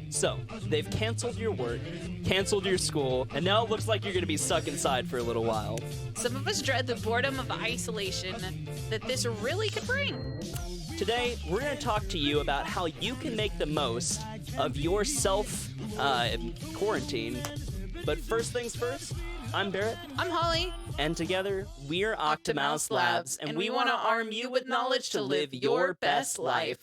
So, they've canceled your work, canceled your school, and now it looks like you're going to be stuck inside for a little while. Some of us dread the boredom of isolation that this really could bring. Today, we're going to talk to you about how you can make the most of your self-quarantine. But first things first, I'm Barrett. I'm Holly. And together, we're Octomouse Labs, and we want to arm you with knowledge to live your best life.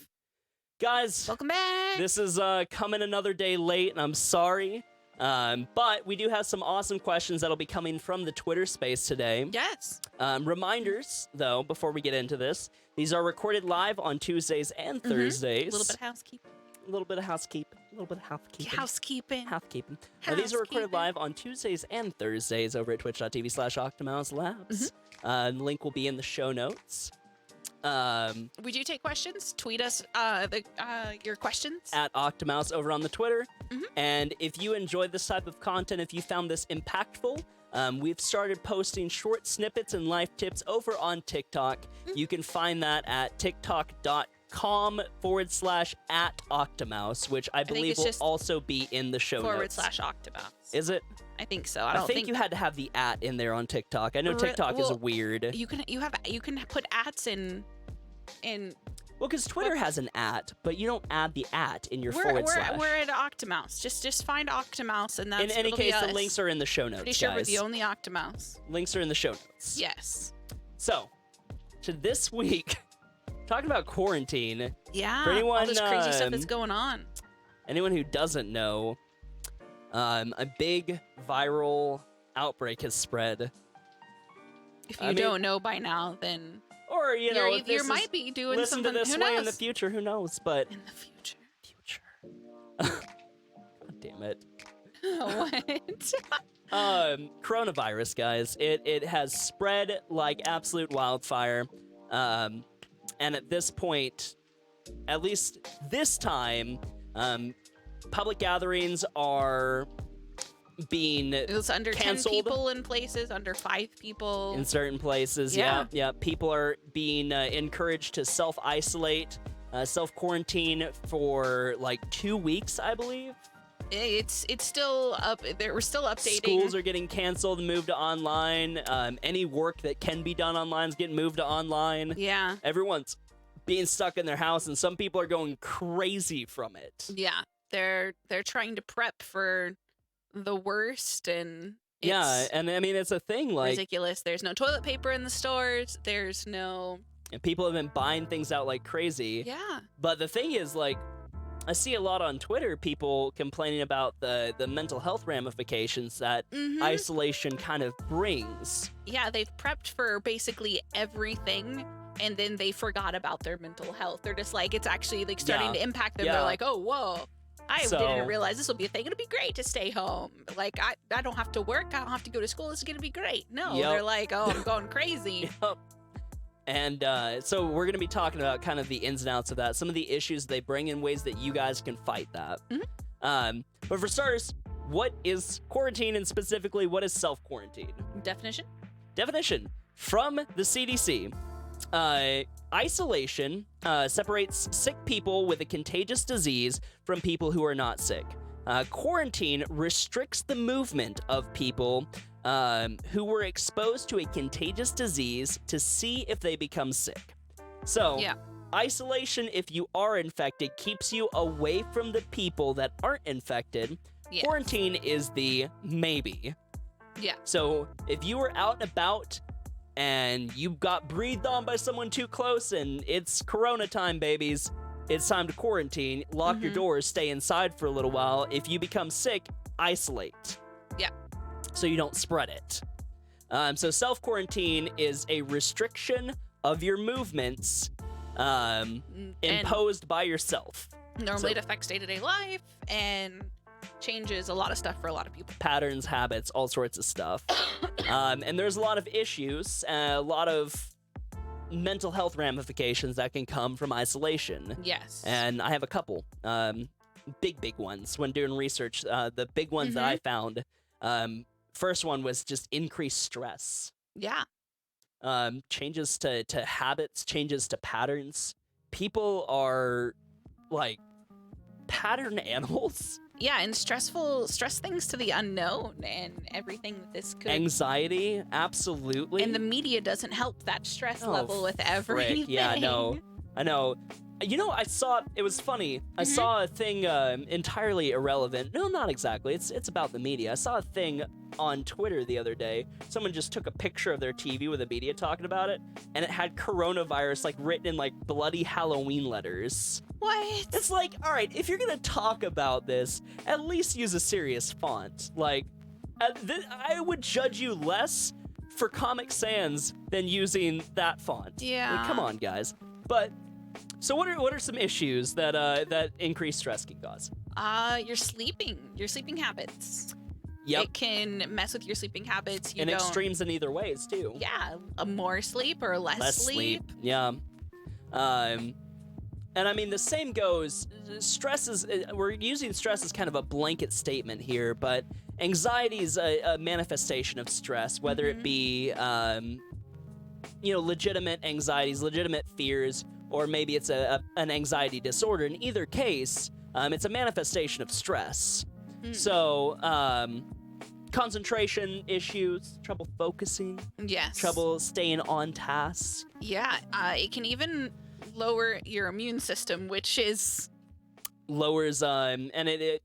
Guys, Welcome back. this is coming another day late, and I'm sorry. But we do have some awesome questions that'll be coming from the Twitter space today. Yes. Reminders, though, before we get into this, these are recorded live on Tuesdays and Thursdays. A little bit of housekeeping. A little bit of housekeeping. Housekeeping. Now, these are recorded live on Tuesdays and Thursdays over at twitch.tv/Octomouse Labs. The link will be in the show notes. We do take questions. Tweet us your questions. At Octomouse over on the Twitter. And if you enjoyed this type of content, if you found this impactful, we've started posting short snippets and life tips over on TikTok. You can find that at tiktok.com/@Octomouse, which I believe will also be in the show notes. /Octomouse. Is it? I think so. I think you had to have the @ in there on TikTok. I know TikTok is weird. You can put ats in. Well, because Twitter has an @ but you don't add the @ in your /. We're at Octomouse. Just find Octomouse, and that's in any case, the links are in the show notes. Pretty sure guys. we're the only Octomouse. Links are in the show notes. Yes. So, to this week, talking about quarantine. Yeah. For anyone, all this crazy stuff that's going on. Anyone who doesn't know, a big viral outbreak has spread. If you don't know by now, then or you might be doing listen something. to this way in the future. Who knows? But in the future. God damn it. What? Coronavirus, guys. It has spread like absolute wildfire. And at this point, at least this time, public gatherings are being It's under canceled. 10 people in places, under 5 people. In certain places, yeah. People are being encouraged to self-isolate, self-quarantine for like 2 weeks, I believe. It's still up. We're still updating. Schools are getting canceled and moved to online. Any work that can be done online is getting moved to online. Yeah. Everyone's being stuck in their house, and some people are going crazy from it. Yeah. They're trying to prep for the worst, and and I mean, it's a thing, like ridiculous. There's no toilet paper in the stores. There's no. And people have been buying things out like crazy. Yeah. But the thing is, like, I see a lot on Twitter, people complaining about the mental health ramifications that isolation kind of brings. Yeah, they've prepped for basically everything, and then they forgot about their mental health. They're just like, it's actually like starting to impact them. They're like, oh, whoa. I didn't realize this will be a thing. It'll be great to stay home. Like, I don't have to work. I don't have to go to school. This is going to be great. No, they're like, oh, I'm going crazy. And so we're going to be talking about kind of the ins and outs of that, some of the issues they bring in ways that you guys can fight that. But for starters, what is quarantine, and specifically, what is self-quarantine? Definition from the CDC. Isolation separates sick people with a contagious disease from people who are not sick. Quarantine restricts the movement of people who were exposed to a contagious disease to see if they become sick. So, isolation, if you are infected, keeps you away from the people that aren't infected. Yes. Quarantine is the maybe. Yeah. So, if you were out and about and you got breathed on by someone too close and it's corona time, babies, it's time to quarantine. Lock your doors, stay inside for a little while. If you become sick, isolate. Yeah. So you don't spread it. So self-quarantine is a restriction of your movements imposed by yourself. Normally it affects day-to-day life and changes a lot of stuff for a lot of people. Patterns, habits, all sorts of stuff. And there's a lot of issues, a lot of mental health ramifications that can come from isolation. Yes. And I have a couple big ones when doing research. The big ones that I found, first one was just increased stress. Yeah. Changes to habits, changes to patterns. People are like pattern animals. Yeah, and stress things to the unknown and everything that this could. Anxiety, absolutely. And the media doesn't help that stress level with everything. Yeah, no, I know. You know, it was funny. I saw a thing entirely irrelevant. No, not exactly. It's about the media. I saw a thing on Twitter the other day. Someone just took a picture of their TV with the media talking about it, and it had coronavirus like written in like bloody Halloween letters. What? It's like, all right, if you're gonna talk about this, at least use a serious font. Like, I would judge you less for Comic Sans than using that font. Yeah. Like, come on, guys. But so what are some issues that increased stress can cause? Your sleeping habits. Yep. It can mess with your sleeping habits. In extremes in either ways too. Yeah, more sleep or less sleep. Yeah. And I mean, the same goes, stress is, we're using stress as kind of a blanket statement here, but anxiety is a manifestation of stress, whether it be, legitimate anxieties, legitimate fears, or maybe it's an anxiety disorder. In either case, it's a manifestation of stress. So, concentration issues, trouble focusing, yes, trouble staying on task. Yeah, it can even lower your immune system, which is lowers and it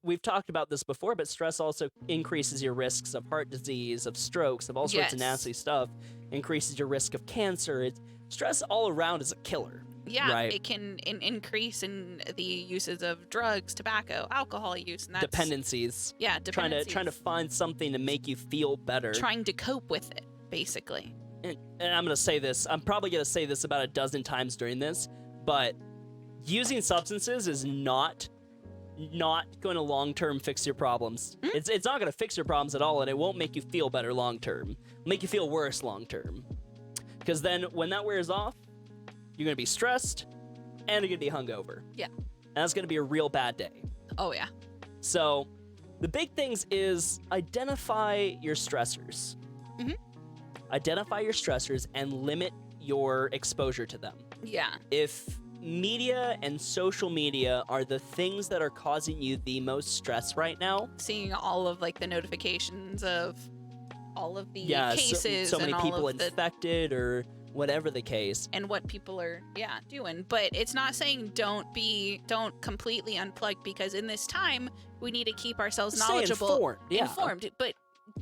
we've talked about this before, but stress also increases your risks of heart disease, of strokes, of all sorts of nasty stuff. Increases your risk of cancer. Stress all around is a killer. Yeah, right? It can increase in the uses of drugs, tobacco, alcohol use, and that's dependencies. Yeah, dependencies. Trying to find something to make you feel better. Trying to cope with it, basically. And I'm gonna say this. I'm probably gonna say this about a dozen times during this, but using substances is not going to long-term fix your problems. It's not going to fix your problems at all, and it won't make you feel better long-term. It'll make you feel worse long-term. Because then when that wears off, you're going to be stressed, and you're going to be hungover. Yeah. And that's going to be a real bad day. Oh, yeah. So the big things is identify your stressors. Identify your stressors and limit your exposure to them. Yeah. If media and social media are the things that are causing you the most stress right now, seeing all of like the notifications of all of the cases, so many and people all of infected or whatever the case, and what people are doing. But it's not saying don't completely unplug, because in this time we need to keep ourselves knowledgeable, informed, but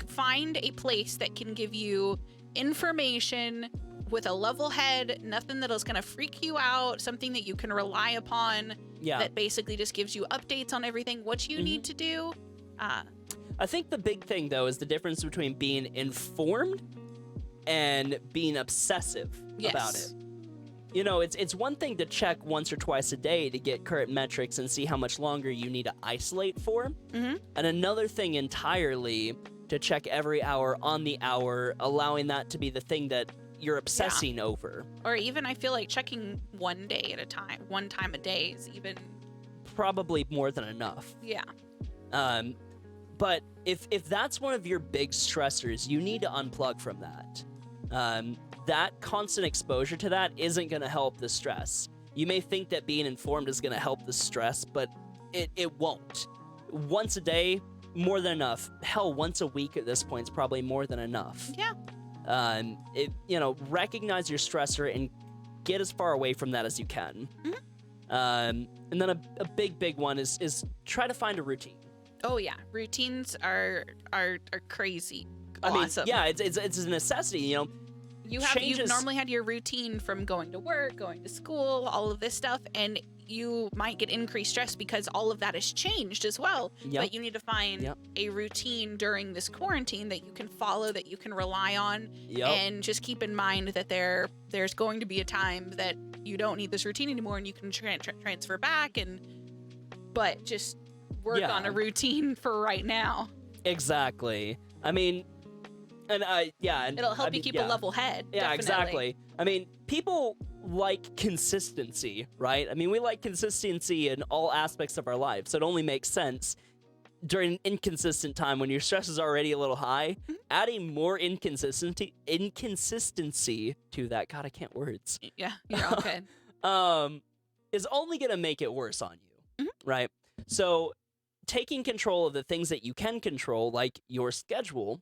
find a place that can give you information with a level head, nothing that is going to freak you out, something that you can rely upon, that basically just gives you updates on everything, what you need to do. I think the big thing, though, is the difference between being informed and being obsessive about it. You know, it's one thing to check once or twice a day to get current metrics and see how much longer you need to isolate for, and another thing entirely to check every hour on the hour, allowing that to be the thing that you're obsessing over. Or even, I feel like checking one day at a time, one time a day is even probably more than enough. Yeah. But if that's one of your big stressors, you need to unplug from that. That constant exposure to that isn't going to help the stress. You may think that being informed is going to help the stress, but it won't. Once a day, more than enough. Hell, once a week at this point is probably more than enough. Yeah. Recognize your stressor and get as far away from that as you can. And then a big one is try to find a routine. Oh yeah, routines are crazy. Awesome. I mean, yeah, it's a necessity. You've normally had your routine from going to work, going to school, all of this stuff, and you might get increased stress because all of that has changed as well. Yep. But you need to find a routine during this quarantine that you can follow, that you can rely on, and just keep in mind that there's going to be a time that you don't need this routine anymore, and you can transfer back, but just work on a routine for right now. Exactly. I mean, and it'll help you keep a level head. Yeah, definitely. Exactly. I mean, people like consistency, right? I mean, we like consistency in all aspects of our lives, so it only makes sense during an inconsistent time when your stress is already a little high, adding more inconsistency to that. God, I can't words. Yeah, you're all good. Is only gonna make it worse on you. right? So taking control of the things that you can control, like your schedule,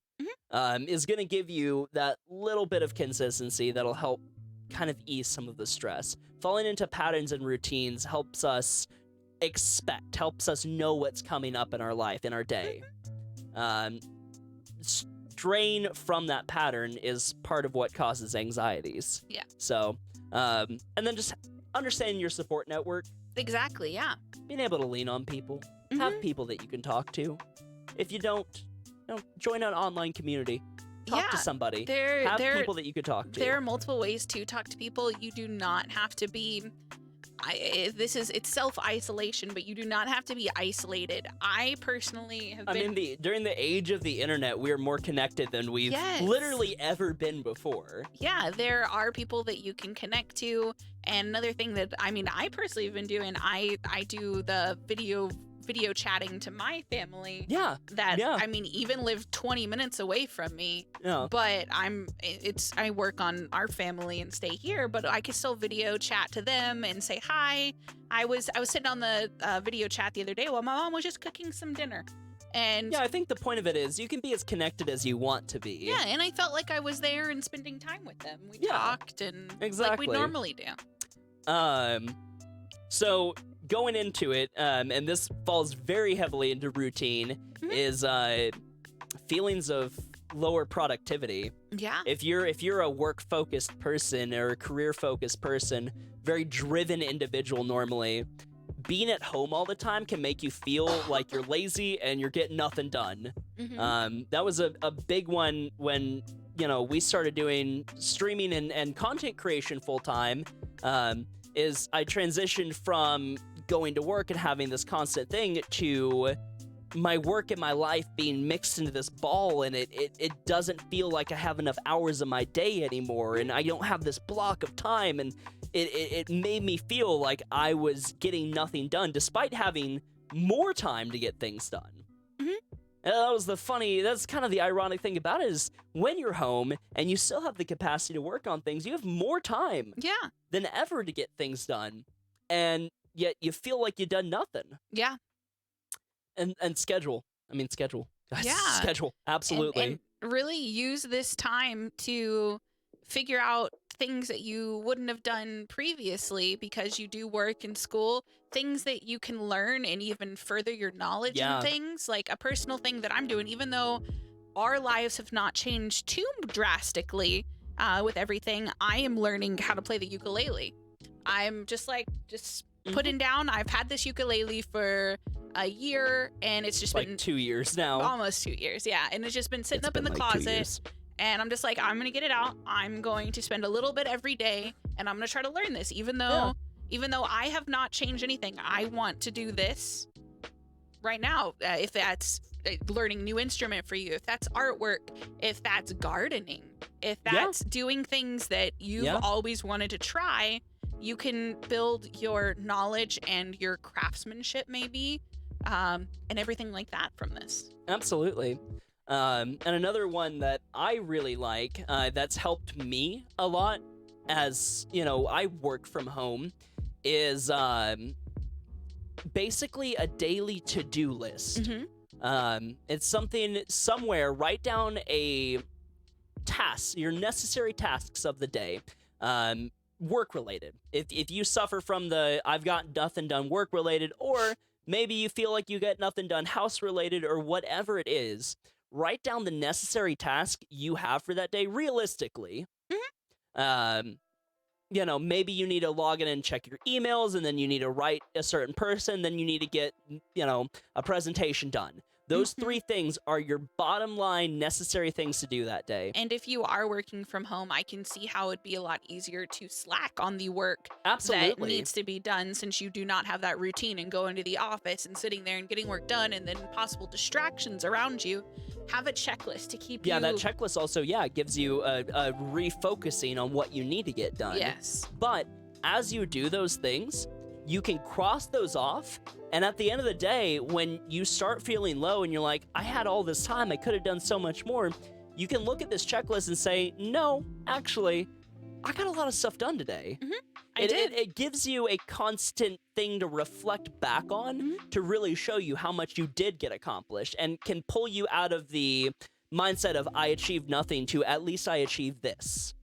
is going to give you that little bit of consistency that'll help kind of ease some of the stress. Falling into patterns and routines helps us helps us know what's coming up in our life, in our day. Strain from that pattern is part of what causes anxieties. Yeah. So, and then just understanding your support network. Exactly, yeah. Being able to lean on people. Have people that you can talk to. If you don't, join an online community. Talk to somebody. Have people that you could talk to. There are multiple ways to talk to people. You do not have to be... it's self-isolation, but you do not have to be isolated. I personally have been... during the age of the internet, we're more connected than we've literally ever been before. Yeah, there are people that you can connect to. And another thing that, I personally have been doing, I do the video chatting to my family. Even live 20 minutes away from me. Yeah. But I work on our family and stay here, but I can still video chat to them and say hi. I was sitting on the video chat the other day while my mom was just cooking some dinner. And yeah, I think the point of it is you can be as connected as you want to be. Yeah, and I felt like I was there and spending time with them. We talked and like we normally do. So going into it, and this falls very heavily into routine, is feelings of lower productivity. Yeah. If you're a work-focused person or a career-focused person, very driven individual normally, being at home all the time can make you feel like you're lazy and you're getting nothing done. That was a big one when, we started doing streaming and content creation full-time. Is I transitioned from going to work and having this constant thing to my work and my life being mixed into this ball, and it doesn't feel like I have enough hours of my day anymore, and I don't have this block of time, and it made me feel like I was getting nothing done despite having more time to get things done. And that's kind of the ironic thing about it, is when you're home and you still have the capacity to work on things, you have more time than ever to get things done. And yet you feel like you've done nothing. Yeah. And schedule. Schedule. Yeah. Schedule. Absolutely. And really use this time to figure out things that you wouldn't have done previously because you do work in school, things that you can learn and even further your knowledge in things. Like a personal thing that I'm doing, even though our lives have not changed too drastically with everything, I am learning how to play the ukulele. I'm just putting down, I've had this ukulele for a year, and it's just been 2 years now. Almost 2 years, yeah. And it's just been sitting up in the closet. And I'm just like, I'm going to get it out. I'm going to spend a little bit every day, and I'm going to try to learn this. Even though I have not changed anything, I want to do this right now. If that's learning new instrument for you, if that's artwork, if that's gardening, if that's doing things that you've always wanted to try, you can build your knowledge and your craftsmanship maybe, and everything like that from this. Absolutely. And another one that I really like, that's helped me a lot as, I work from home, is basically a daily to-do list. It's something somewhere, write down a task, your necessary tasks of the day, work-related. If you suffer from the I've got nothing done work-related, or maybe you feel like you get nothing done house-related, or whatever it is, write down the necessary task you have for that day realistically. Maybe you need to log in and check your emails, and then you need to write a certain person, then you need to get, a presentation done. Those three things are your bottom line necessary things to do that day. And if you are working from home, I can see how it'd be a lot easier to slack on the work that needs to be done, since you do not have that routine and going to the office and sitting there and getting work done, and then possible distractions around you. Have a checklist to keep you... Yeah, that checklist also, gives you a refocusing on what you need to get done. Yes. But as you do those things, you can cross those off, and at the end of the day, when you start feeling low and you're like, I had all this time, I could have done so much more, you can look at this checklist and say, no, actually, I got a lot of stuff done today. It gives you a constant thing to reflect back on to really show you how much you did get accomplished and can pull you out of the mindset of I achieved nothing to at least I achieved this.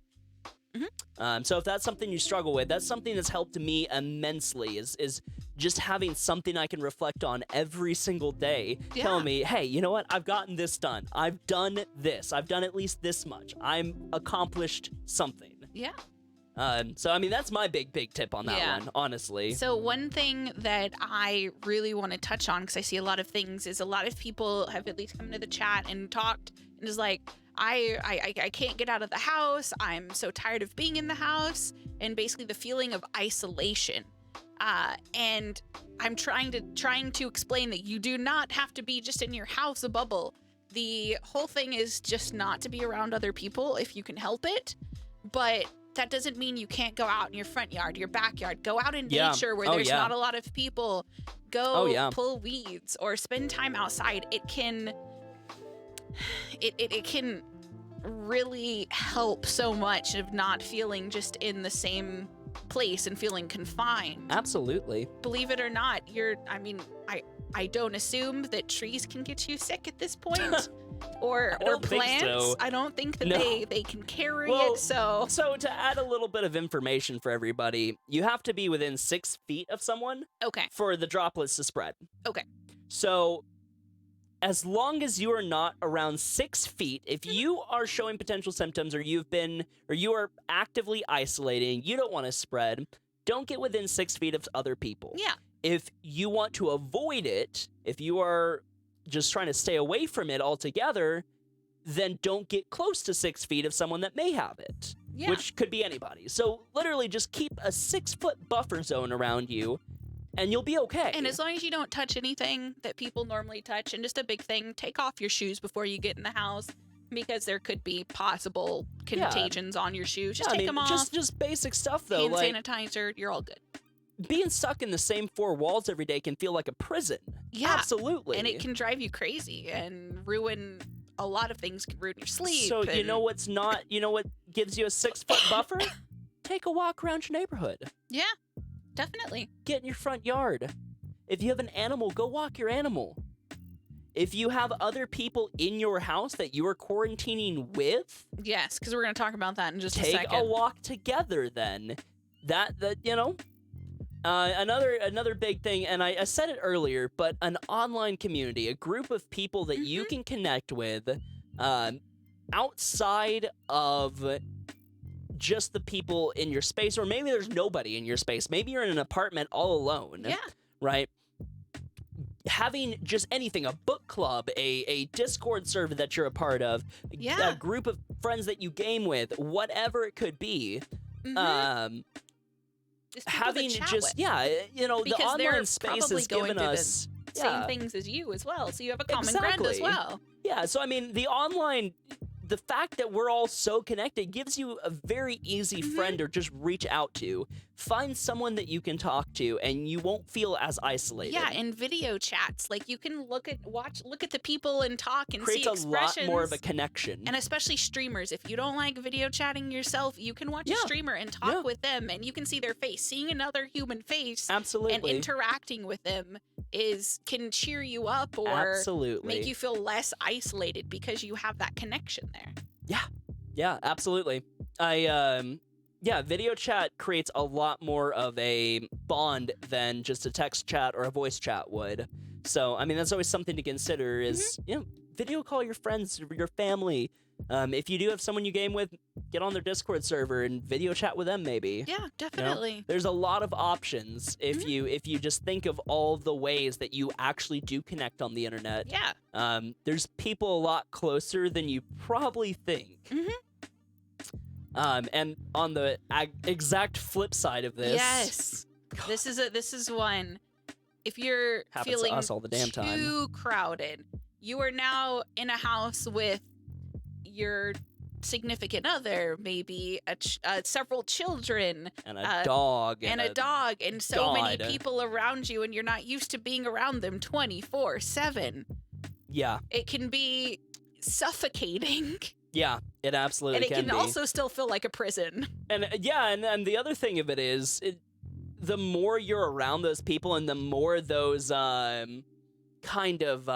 So if that's something you struggle with, that's something that's helped me immensely is just having something I can reflect on every single day, telling me, hey, you know what? I've gotten this done. I've done this. I've done at least this much. I'm accomplished something. Yeah. So, I mean, that's my big tip on that one, honestly. So one thing that I really want to touch on, because I see a lot of things, is a lot of people have at least come into the chat and talked and is like, I can't get out of the house. I'm so tired of being in the house, and basically the feeling of isolation. And I'm trying to explain that you do not have to be just in your house, a bubble. The whole thing is just not to be around other people if you can help it. But that doesn't mean you can't go out in your front yard, your backyard. Go out in nature where there's not a lot of people. Go pull weeds or spend time outside. It can really help so much of not feeling just in the same place and feeling confined. Absolutely. Believe it or not, I don't assume that trees can get you sick at this point. Or plants. So. I don't think that they can carry it. So to add a little bit of information for everybody, you have to be within 6 feet of someone for the droplets to spread. Okay. So as long as you are not around 6 feet, if you are showing potential symptoms or you are actively isolating, you don't want to spread, don't get within 6 feet of other people. Yeah. If you want to avoid it, if you are just trying to stay away from it altogether, then don't get close to 6 feet of someone that may have it, which could be anybody. So literally just keep a 6-foot buffer zone around you, and you'll be okay. And as long as you don't touch anything that people normally touch, and just a big thing, take off your shoes before you get in the house, because there could be possible contagions on your shoes. Just take them off. Just basic stuff, though. Hand sanitizer, you're all good. Being stuck in the same 4 walls every day can feel like a prison. Yeah. Absolutely. And it can drive you crazy and ruin a lot of things, can ruin your sleep. So you know what gives you a 6-foot buffer? Take a walk around your neighborhood. Yeah, definitely. Get in your front yard. If you have an animal, go walk your animal. If you have other people in your house that you are quarantining with. Yes, because we're going to talk about that in just a second. Take a walk together then. Another big thing, and I said it earlier, but an online community, a group of people that you can connect with outside of just the people in your space, or maybe there's nobody in your space. Maybe you're in an apartment all alone. Yeah. Right? Having just anything, a book club, a Discord server that you're a part of, a group of friends that you game with, whatever it could be. Having just the online space has given us same things as you as well, so you have a common ground as well. Yeah, so I mean, the fact that we're all so connected gives you a very easy friend to just reach out to. Find someone that you can talk to, and you won't feel as isolated. Yeah, and video chats, like you can look at the people and talk and see expressions. Creates a lot more of a connection. And especially streamers, if you don't like video chatting yourself, you can watch a streamer and talk with them, and you can see their face. Seeing another human face, and interacting with them can cheer you up or make you feel less isolated because you have that connection there. Yeah, absolutely. Video chat creates a lot more of a bond than just a text chat or a voice chat would. So, I mean, that's always something to consider is, video call your friends, your family. If you do have someone you game with, get on their Discord server and video chat with them maybe. Yeah, definitely. There's a lot of options if you just think of all the ways that you actually do connect on the internet. Yeah. There's people a lot closer than you probably think. And on the exact flip side of this, this is one. If you're feeling to us all the damn too crowded, you are now in a house with your significant other, maybe several children, and a dog, and so many people around you, and you're not used to being around them 24/7. Yeah, it can be suffocating. Yeah, it absolutely and it can be. also still feel like a prison. And and the other thing of it is, the more you're around those people, and the more those kind of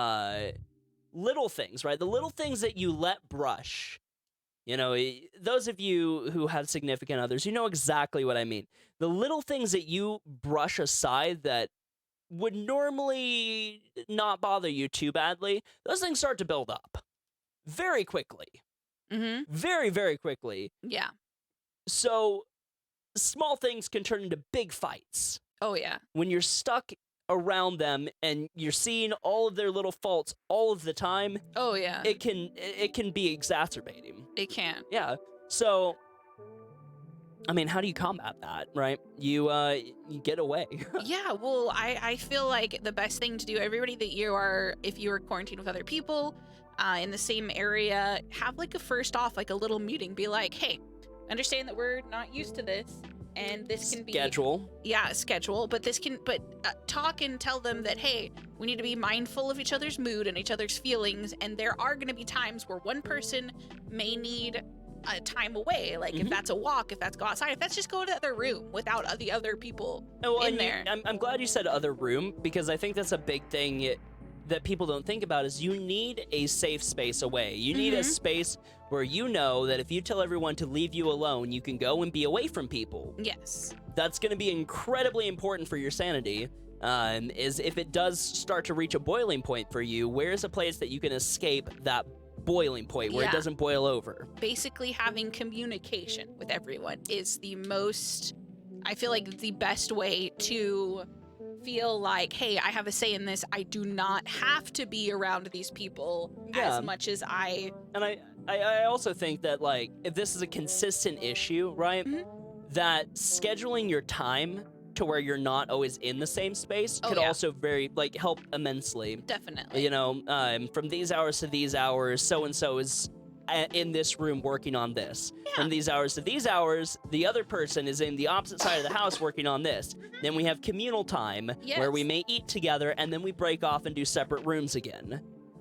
little things, right? The little things that you let brush. You know, those of you who have significant others, you know exactly what I mean. The little things that you brush aside that would normally not bother you too badly, those things start to build up very quickly. Mm-hmm. Very, very quickly. Yeah. So small things can turn into big fights. Oh, yeah. When you're stuck around them and you're seeing all of their little faults all of the time. Oh, yeah. It can be exacerbating. It can. Yeah. So, I mean, how do you combat that, right? You get away. Yeah, well, I feel like the best thing to do, everybody that if you are quarantined with other people in the same area, have like a little meeting. Be like, hey, understand that we're not used to this, and this can be schedule, but talk and tell them that, hey, we need to be mindful of each other's mood and each other's feelings, and there are going to be times where one person may need a time away, like if that's a walk, if that's go outside, if that's just go to the other room without the other people in there. I'm glad you said other room, because I think that's a big thing that people don't think about, is you need a safe space away. You need a space where you know that if you tell everyone to leave you alone, you can go and be away from people. Yes. That's going to be incredibly important for your sanity, is if it does start to reach a boiling point for you, where's a place that you can escape that boiling point where it doesn't boil over? Basically, having communication with everyone is I feel like the best way to feel like, hey, I have a say in this. I do not have to be around these people as much as I... And I also think that, like, if this is a consistent issue, right, that scheduling your time to where you're not always in the same space could also help immensely. Definitely. You know, from these hours to these hours, so-and-so is in this room working on this. Yeah. From these hours to these hours, the other person is in the opposite side of the house working on this. Then we have communal time where we may eat together, and then we break off and do separate rooms again.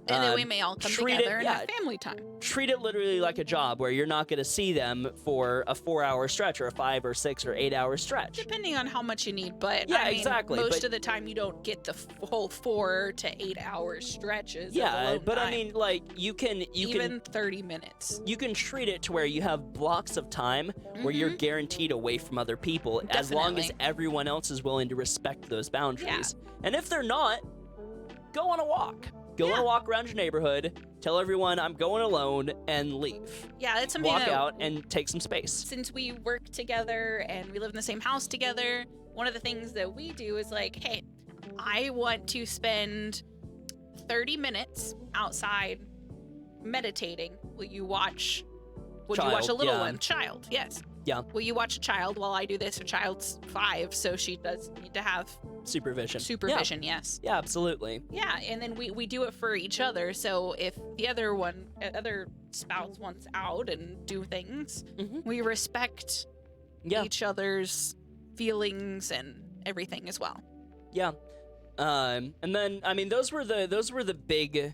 And then we may all come together and have family time. Treat it literally like a job where you're not going to see them for a 4-hour stretch or a 5 or 6 or 8-hour stretch. Depending on how much you need, but exactly. Most of the time you don't get the whole 4 to 8 hour stretches. Yeah, but time. I mean, like, you can even 30 minutes. You can treat it to where you have blocks of time where you're guaranteed away from other people, as long as everyone else is willing to respect those boundaries. Yeah. And if they're not, go on a walk. Go on a walk around your neighborhood, tell everyone I'm going alone, and leave. Yeah, that's something Walk out and take some space. Since we work together and we live in the same house together, one of the things that we do is like, hey, I want to spend 30 minutes outside meditating. Will you watch a little one? Child, yes. Yeah. Will you watch a child while I do this? A child's 5, so she does need to have supervision. Yes. Yeah, absolutely. Yeah, and then we do it for each other. So if the other spouse wants out and do things, we respect each other's feelings and everything as well. Yeah. And then I mean those were the big,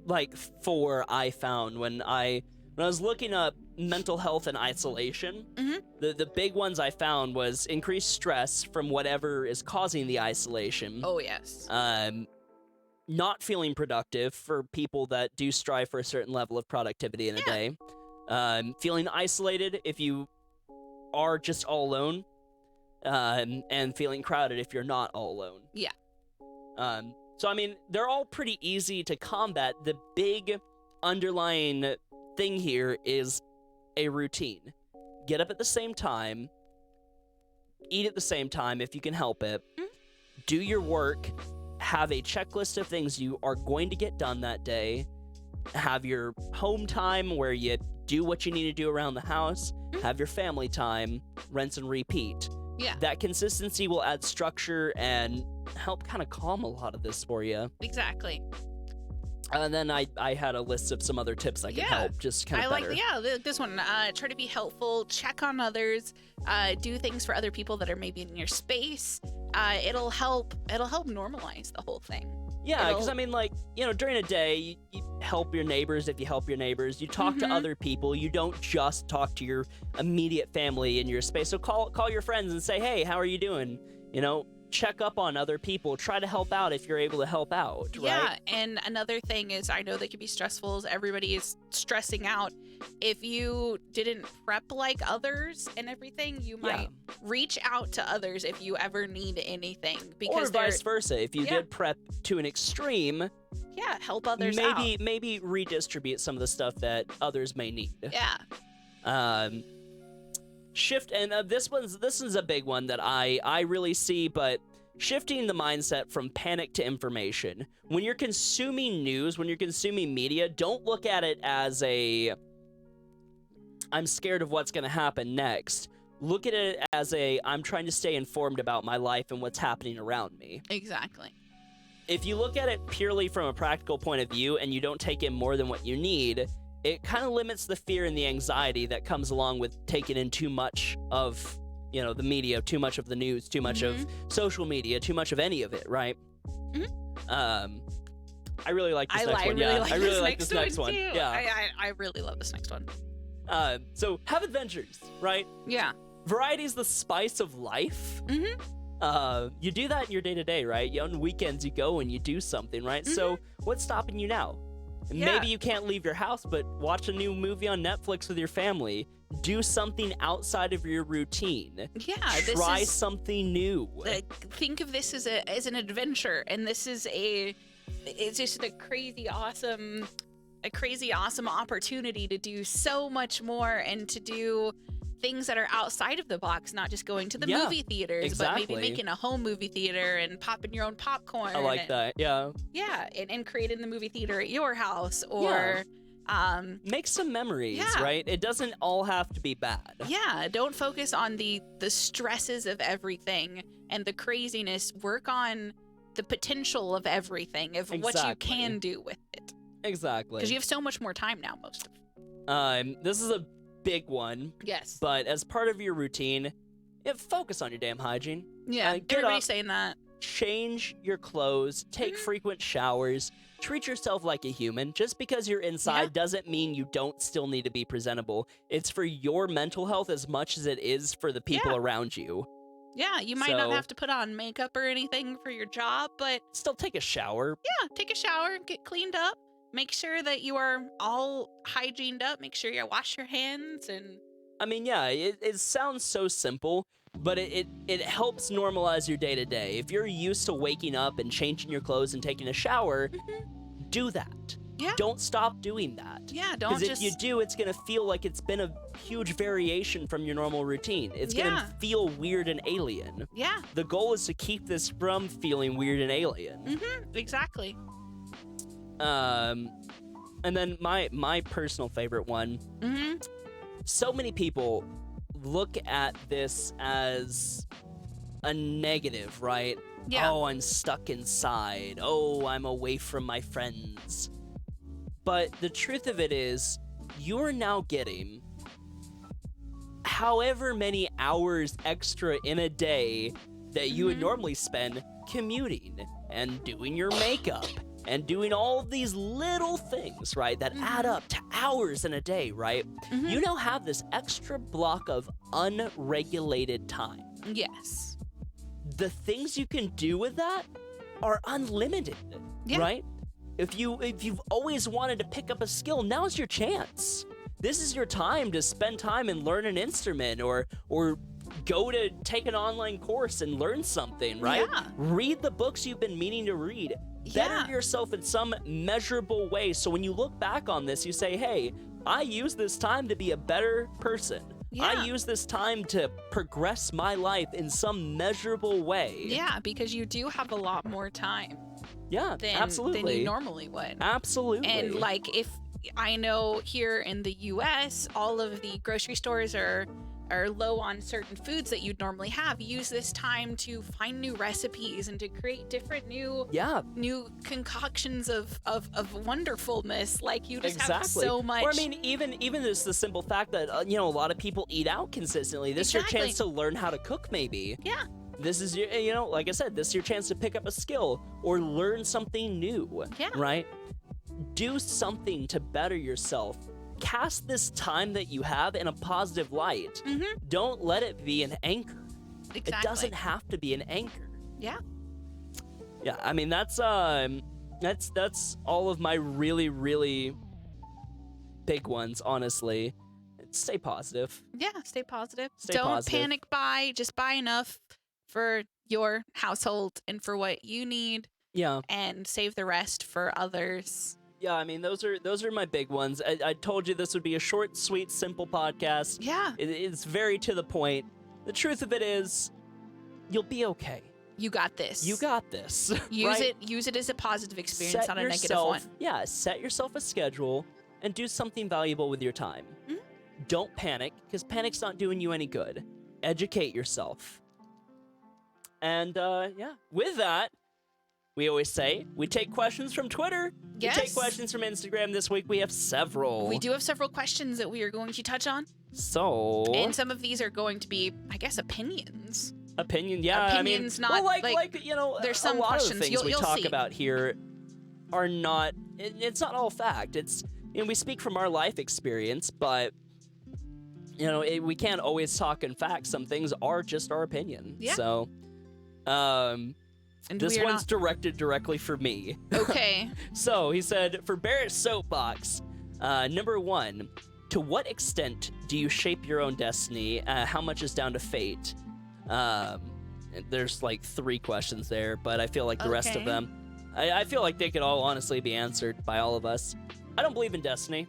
like, 4 I found when I was looking up mental health and isolation. The big ones I found was increased stress from whatever is causing the isolation. Oh, yes. Not feeling productive for people that do strive for a certain level of productivity in a day. Feeling isolated if you are just all alone. And feeling crowded if you're not all alone. Yeah. So, I mean, they're all pretty easy to combat. The big underlying thing here is a routine. Get up at the same time, eat at the same time if you can help it, do your work, have a checklist of things you are going to get done that day, have your home time where you do what you need to do around the house, have your family time, rinse and repeat. Yeah. That consistency will add structure and help kind of calm a lot of this for you. Exactly. And then I had a list of some other tips that could help, just kind of better. This one. Try to be helpful, check on others, do things for other people that are maybe in your space. it'll help normalize the whole thing. Yeah, because I mean, like, you know, during a day, you help your neighbors if you help your neighbors. You talk to other people. You don't just talk to your immediate family in your space. So call your friends and say, hey, how are you doing? You know, check up on other people. Try to help out if you're able to help out, right? Yeah, and another thing is, I know they can be stressful, as everybody is stressing out. If you didn't prep like others and everything, you might reach out to others if you ever need anything. Because or vice versa. If you did prep to an extreme, help others out. Maybe redistribute some of the stuff that others may need. Yeah. Shift, and this is a big one that I really see, but shifting the mindset from panic to information. When you're consuming news, when you're consuming media, don't look at it as I'm scared of what's going to happen next. Look at it as I'm trying to stay informed about my life and what's happening around me. Exactly. If you look at it purely from a practical point of view and you don't take in more than what you need, it kind of limits the fear and the anxiety that comes along with taking in too much of, you know, the media, too much of the news, too much of social media, too much of any of it, right? I really like this next one. I really like this next one. Too. Yeah, I really love this next one. So have adventures, right? Yeah. Variety is the spice of life. You do that in your day-to-day, right? On weekends, you go and you do something, right? So what's stopping you now? Maybe you can't leave your house, but watch a new movie on Netflix with your family. Do something outside of your routine. Yeah, try something new. Think of this as an adventure, and this is it's just a crazy awesome opportunity to do so much more and to do things that are outside of the box, not just going to the movie theaters, but maybe making a home movie theater and popping your own popcorn. I like that. Yeah. Yeah, and creating the movie theater at your house, or make some memories, right? It doesn't all have to be bad. Yeah, don't focus on the stresses of everything and the craziness. Work on the potential of everything, of what you can do with it. Exactly. Because you have so much more time now, most of this is a big one. Yes. But as part of your routine, focus on your damn hygiene. Yeah, everybody's saying that. Change your clothes, take frequent showers, treat yourself like a human. Just because you're inside doesn't mean you don't still need to be presentable. It's for your mental health as much as it is for the people around you. Yeah, you might not have to put on makeup or anything for your job, but still take a shower. Yeah, take a shower and get cleaned up. Make sure that you are all hygiened up. Make sure you wash your hands. And I mean, yeah, it sounds so simple, but it helps normalize your day-to-day. If you're used to waking up and changing your clothes and taking a shower, do that. Yeah. Don't stop doing that. Yeah, don't just... Because if you do, it's going to feel like it's been a huge variation from your normal routine. It's going to feel weird and alien. Yeah. The goal is to keep this from feeling weird and alien. Exactly. And then my personal favorite one. So many people look at this as a negative, right? Yeah. Oh, I'm stuck inside. Oh, I'm away from my friends. But the truth of it is, you're now getting however many hours extra in a day that you would normally spend commuting and doing your makeup and doing all of these little things, right, that add up to hours in a day, right? You now have this extra block of unregulated time. Yes. The things you can do with that are unlimited, right? If you've always wanted to pick up a skill, now's your chance. This is your time to spend time and learn an instrument or go to take an online course and learn something, right? Yeah. Read the books you've been meaning to read. Better yourself in some measurable way. So when you look back on this, you say, hey, I use this time to be a better person. I use this time to progress my life in some measurable way. Yeah, because you do have a lot more time. Yeah, absolutely. Than you normally would. Absolutely. And like, if I know here in the US, all of the grocery stores are low on certain foods that you'd normally have. Use this time to find new recipes and to create different new concoctions of wonderfulness. Like, you just have so much. Or I mean, even just the simple fact that a lot of people eat out consistently. This is your chance to learn how to cook, maybe. Yeah. This is your, like I said, this is your chance to pick up a skill or learn something new. Yeah. Right? Do something to better yourself. Cast this time that you have in a positive light. Mm-hmm. Don't let it be an anchor. Exactly. It doesn't have to be an anchor. Yeah. Yeah, I mean that's all of my really, really big ones, honestly. Stay positive. Yeah, stay positive. Don't positive. Panic buy. Just buy enough for your household and for what you need. Yeah. And save the rest for others. Yeah, I mean those are my big ones. I told you this would be a short, sweet, simple podcast. Yeah. It's very to the point. The truth of it is, you'll be okay. You got this. You got this. Use it as a positive experience, not a negative one. Yeah, set yourself a schedule and do something valuable with your time. Mm-hmm. Don't panic, because panic's not doing you any good. Educate yourself. And with that, we always say we take questions from Twitter. Yes. We take questions from Instagram. This week we have several. We do have several questions that we are going to touch on. And some of these are going to be, I guess, opinions. Yeah. Opinions, I mean, not there's some a lot questions of the things you'll talk see. about here are not. It's not all fact. It's we speak from our life experience, but we can't always talk in fact. Some things are just our opinion. Yeah. So, and this one's directed directly for me. Okay. So he said, for Barrett's soapbox, number 1, to what extent do you shape your own destiny? How much is down to fate? There's like 3 questions there, but I feel like the rest of them, I feel like they could all honestly be answered by all of us. I don't believe in destiny.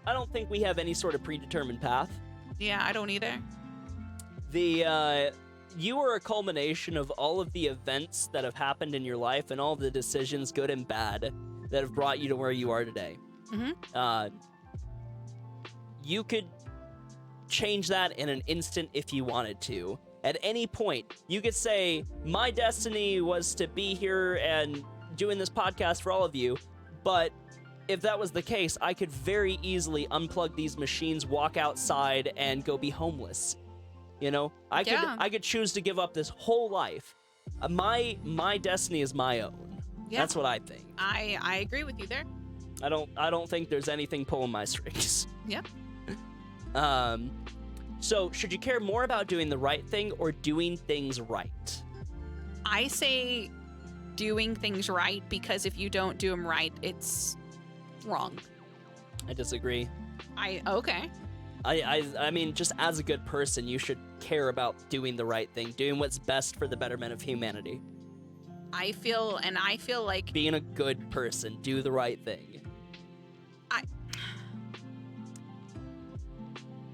I don't think we have any sort of predetermined path. Yeah, I don't either. You are a culmination of all of the events that have happened in your life and all the decisions, good and bad, that have brought you to where you are today. Mm-hmm. You could change that in an instant if you wanted to. At any point, you could say, my destiny was to be here and doing this podcast for all of you, but if that was the case, I could very easily unplug these machines, walk outside, and go be homeless. I could choose to give up this whole life. My destiny is my own. Yeah. That's what I think. I agree with you there. I don't think there's anything pulling my strings. Yeah. So should you care more about doing the right thing or doing things right? I say doing things right, because if you don't do them right, it's wrong. I disagree. Okay. I mean, just as a good person, you should care about doing the right thing, doing what's best for the betterment of humanity. I feel like being a good person, do the right thing.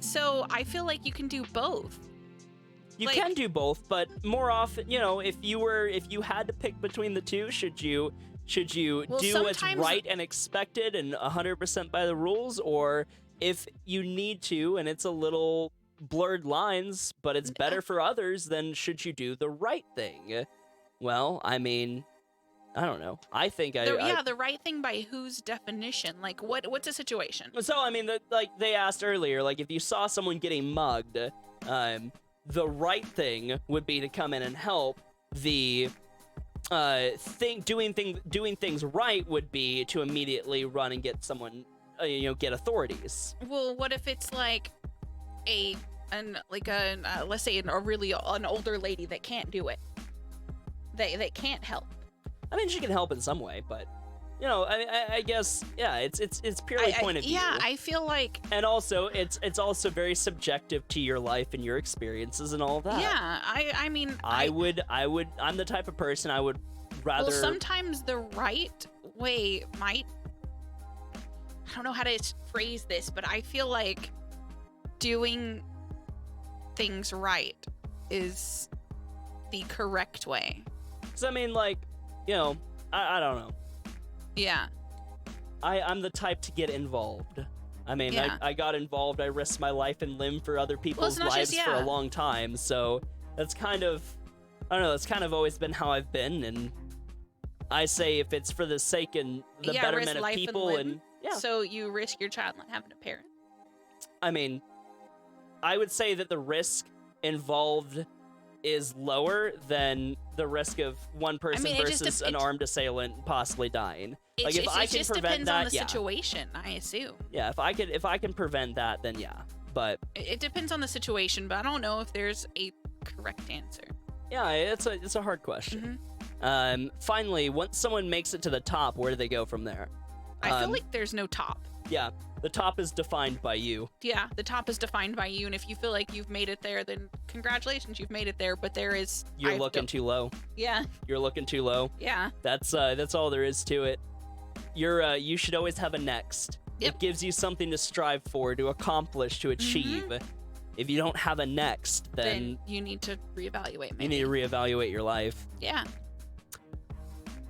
So I feel like you can do both. You can do both, but more often, if you had to pick between the two, should you do what's right and expected and 100% by the rules, or if you need to and it's a little blurred lines, but it's better for others, then should you do the right thing? Well, I mean, I don't know. I think the right thing by whose definition? Like, what's a situation? So, I mean, like they asked earlier, like if you saw someone getting mugged, the right thing would be to come in and help. The doing things right would be to immediately run and get someone, get authorities. Well, what if it's like let's say an older lady that can't do it. They can't help. I mean, she can help in some way, but I guess it's purely point of view. Yeah, I feel like, and also it's also very subjective to your life and your experiences and all of that. Yeah, I mean, I'm the type of person I would rather. Well, sometimes the right way might. I don't know how to phrase this, but I feel like doing things right is the correct way. Because I mean, I don't know. Yeah. I'm the type to get involved. I mean, I got involved. I risked my life and limb for other people's lives for a long time. So that's kind of, I don't know, that's kind of always been how I've been. And I say if it's for the sake and the betterment of people and So you risk your child not having a parent? I mean, I would say that the risk involved is lower than the risk of one person versus an armed assailant possibly dying. Like if I can just prevent depends that, on the situation, I assume. Yeah, if I can prevent that, then yeah. But it depends on the situation, but I don't know if there's a correct answer. Yeah, it's a hard question. Finally, once someone makes it to the top, where do they go from there? I feel like there's no top. Yeah, the top is defined by you. Yeah, the top is defined by you, and if you feel like you've made it there, then congratulations, you've made it there. But there is you're looking too low. Yeah, you're looking too low. Yeah, that's all there is to it. You should always have a next. Yep. It gives you something to strive for, to accomplish, to achieve. If you don't have a next, then you need to reevaluate. Maybe. You need to reevaluate your life. Yeah.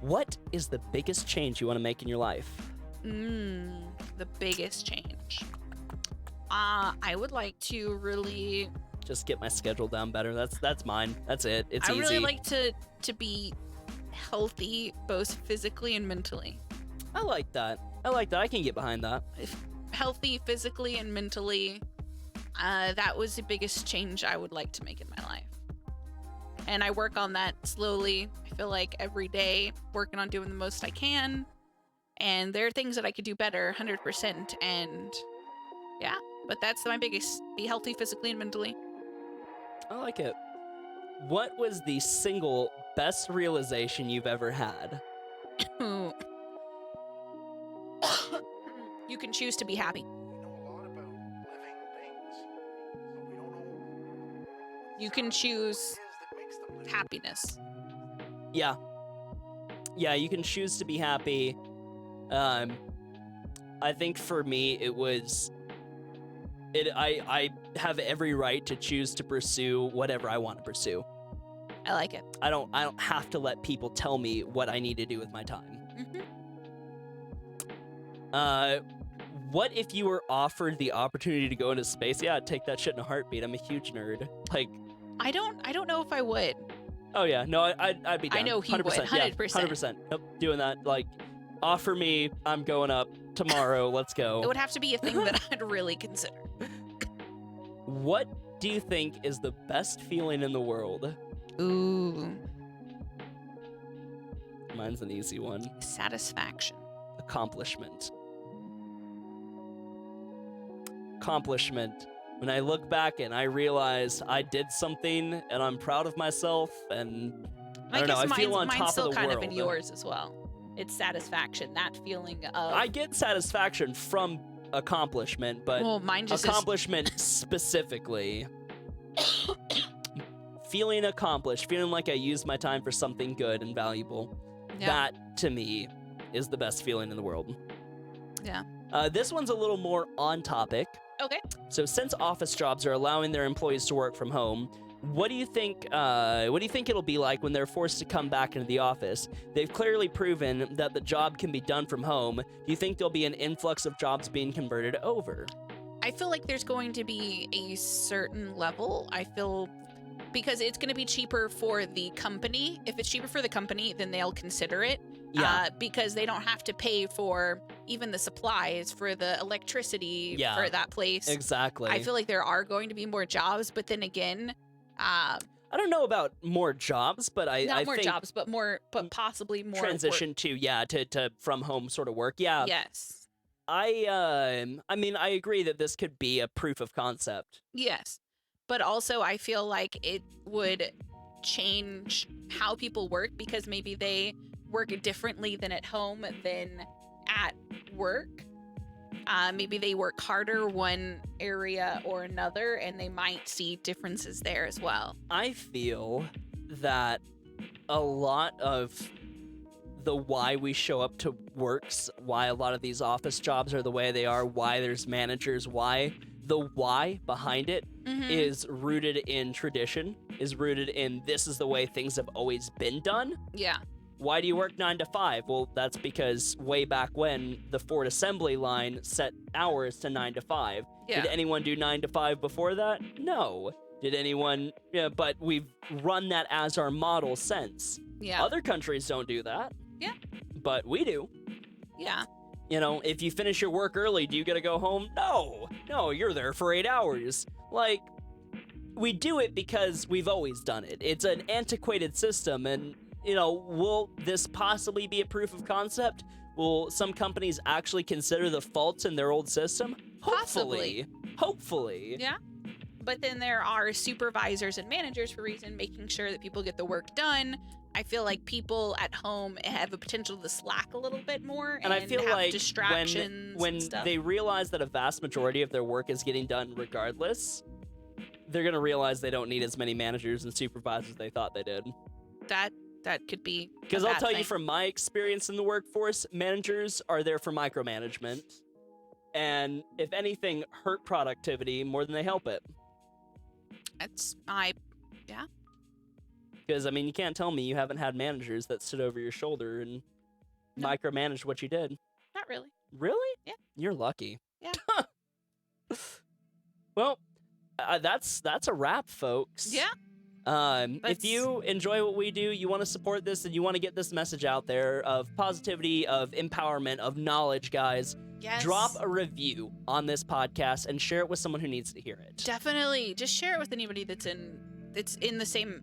What is the biggest change you want to make in your life? The biggest change. I would like to really just get my schedule down better. That's mine. That's it. It's easy. I really like to be healthy, both physically and mentally. I like that. I can get behind that. Healthy physically and mentally. That was the biggest change I would like to make in my life. And I work on that slowly. I feel like every day working on doing the most I can. And there are things that I could do better, 100%. And yeah, but that's my biggest. Be healthy physically and mentally. I like it. What was the single best realization you've ever had? You can choose to be happy. We know a lot about living things, so we don't know. You can choose happiness. Yeah, you can choose to be happy. I think for me, it was. I have every right to choose to pursue whatever I want to pursue. I like it. I don't have to let people tell me what I need to do with my time. What if you were offered the opportunity to go into space? Yeah, I'd take that shit in a heartbeat. I'm a huge nerd. Like, I don't know if I would. Oh yeah, no, I'd be down. I know he 100%, would. 100%. Yeah, 100%. Nope, doing that. Like, offer me. I'm going up tomorrow. Let's go. It would have to be a thing that I'd really consider. What do you think is the best feeling in the world? Ooh. Mine's an easy one. Satisfaction. Accomplishment. When I look back and I realize I did something and I'm proud of myself, and I don't know, I feel on top of the world. Mine's still kind of in yours as well. It's satisfaction, that feeling of. I get satisfaction from accomplishment, but mine just accomplishment specifically. Feeling accomplished, feeling like I used my time for something good and valuable. Yeah. That, to me, is the best feeling in the world. Yeah. This one's a little more on topic. Okay. So since office jobs are allowing their employees to work from home, what do you think it'll be like when they're forced to come back into the office? They've clearly proven that the job can be done from home. Do you think there'll be an influx of jobs being converted over? I feel like there's going to be a certain level. Because it's going to be cheaper for the company. If it's cheaper for the company, then they'll consider it. Yeah. Because they don't have to pay for even the supplies, for the electricity, for that place. Exactly. I feel like there are going to be more jobs, but then again, I don't know about more jobs, but I more think jobs, but possibly more transition work. to from home sort of work. Yeah. Yes. I mean, I agree that this could be a proof of concept. Yes. But also, I feel like it would change how people work, because maybe they work differently than at home than at work. Maybe they work harder one area or another, and they might see differences there as well. I feel that a lot of the why we show up to works, why a lot of these office jobs are the way they are, why there's managers, the why behind it is rooted in tradition, is rooted in this is the way things have always been done. Yeah. Why do you work 9 to 5? Well, that's because way back when the Ford assembly line set hours to 9 to 5. Yeah. Did anyone do 9 to 5 before that? No. Did anyone? Yeah, but we've run that as our model since. Yeah. Other countries don't do that. Yeah. But we do. Yeah. You know, if you finish your work early, do you get to go home? No, you're there for 8 hours. Like, we do it because we've always done it. It's an antiquated system, and, will this possibly be a proof of concept? Will some companies actually consider the faults in their old system? Possibly. Hopefully. Yeah. But then there are supervisors and managers for a reason, making sure that people get the work done. I feel like people at home have a potential to slack a little bit more and I feel have like distractions when and stuff. they realize that a vast majority of their work is getting done regardless, they're going to realize they don't need as many managers and supervisors as they thought they did. That could be Because I'll tell you from my experience in the workforce, managers are there for micromanagement. And if anything, hurt productivity more than they help it. Yeah. Because, you can't tell me you haven't had managers that stood over your shoulder and micromanaged what you did. Not really. Really? Yeah. You're lucky. Yeah. Well, that's a wrap, folks. Yeah. If you enjoy what we do, you want to support this, and you want to get this message out there of positivity, of empowerment, of knowledge, guys, yes. Drop a review on this podcast and share it with someone who needs to hear it. Definitely. Just share it with anybody that's in the same,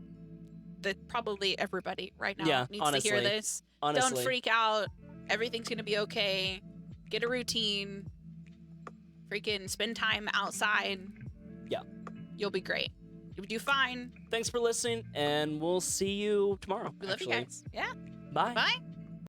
that probably everybody right now needs to hear this. Honestly. Don't freak out. Everything's going to be okay. Get a routine. Freaking spend time outside. Yeah. You'll be great. You'll do fine. Thanks for listening, and we'll see you tomorrow. We love you guys. Yeah. Bye. Bye.